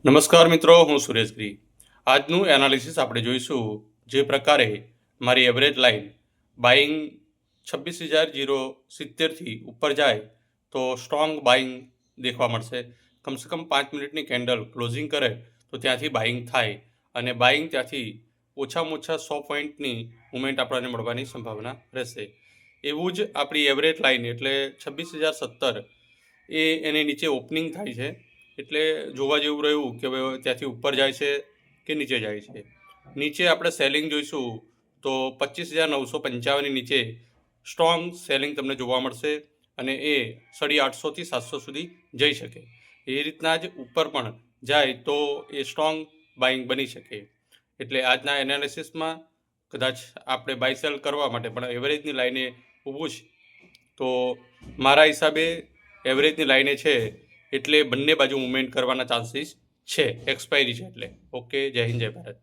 નમસ્કાર મિત્રો, હું સુરેશ ગરી. આજનું એનાલિસિસ આપણે જોઈશું જે પ્રકારે મારી એવરેજ લાઇન બાઇંગ 26,070થી ઉપર જાય તો સ્ટ્રોંગ બાઇંગ દેખવા મળશે. કમસે કમ 5 મિનિટની કેન્ડલ ક્લોઝિંગ કરે તો ત્યાંથી બાઇંગ થાય અને બાઇંગ ત્યાંથી ઓછામાં ઓછા 100 પોઈન્ટની મુવમેન્ટ આપણને મળવાની સંભાવના રહેશે. એવું જ આપણી એવરેજ લાઇન એટલે 26,070 એની નીચે ઓપનિંગ થાય છે. એટલે જોવા જેવું રહ્યું કે ત્યાંથી ઉપર જાય છે કે નીચે જાય છે. નીચે આપણે સેલિંગ જોઈશું તો 25,955ની નીચે સ્ટ્રોંગ સેલિંગ તમને જોવા મળશે અને એ 850થી 700 સુધી જઈ શકે. એ રીતના જ ઉપર પણ જાય તો એ સ્ટ્રોંગ બાઇંગ બની શકે. એટલે આજના એનાલિસિસમાં કદાચ આપણે બાય સેલ કરવા માટે પણ એવરેજની લાઈને ઊભું છે. તો મારા હિસાબે એવરેજની લાઈને છે એટલે બંને બાજુ મુવમેન્ટ કરવાના ચાન્સીસ છે. એક્સપાયરી છે એટલે. ઓકે, જય હિન્દ, જય ભારત.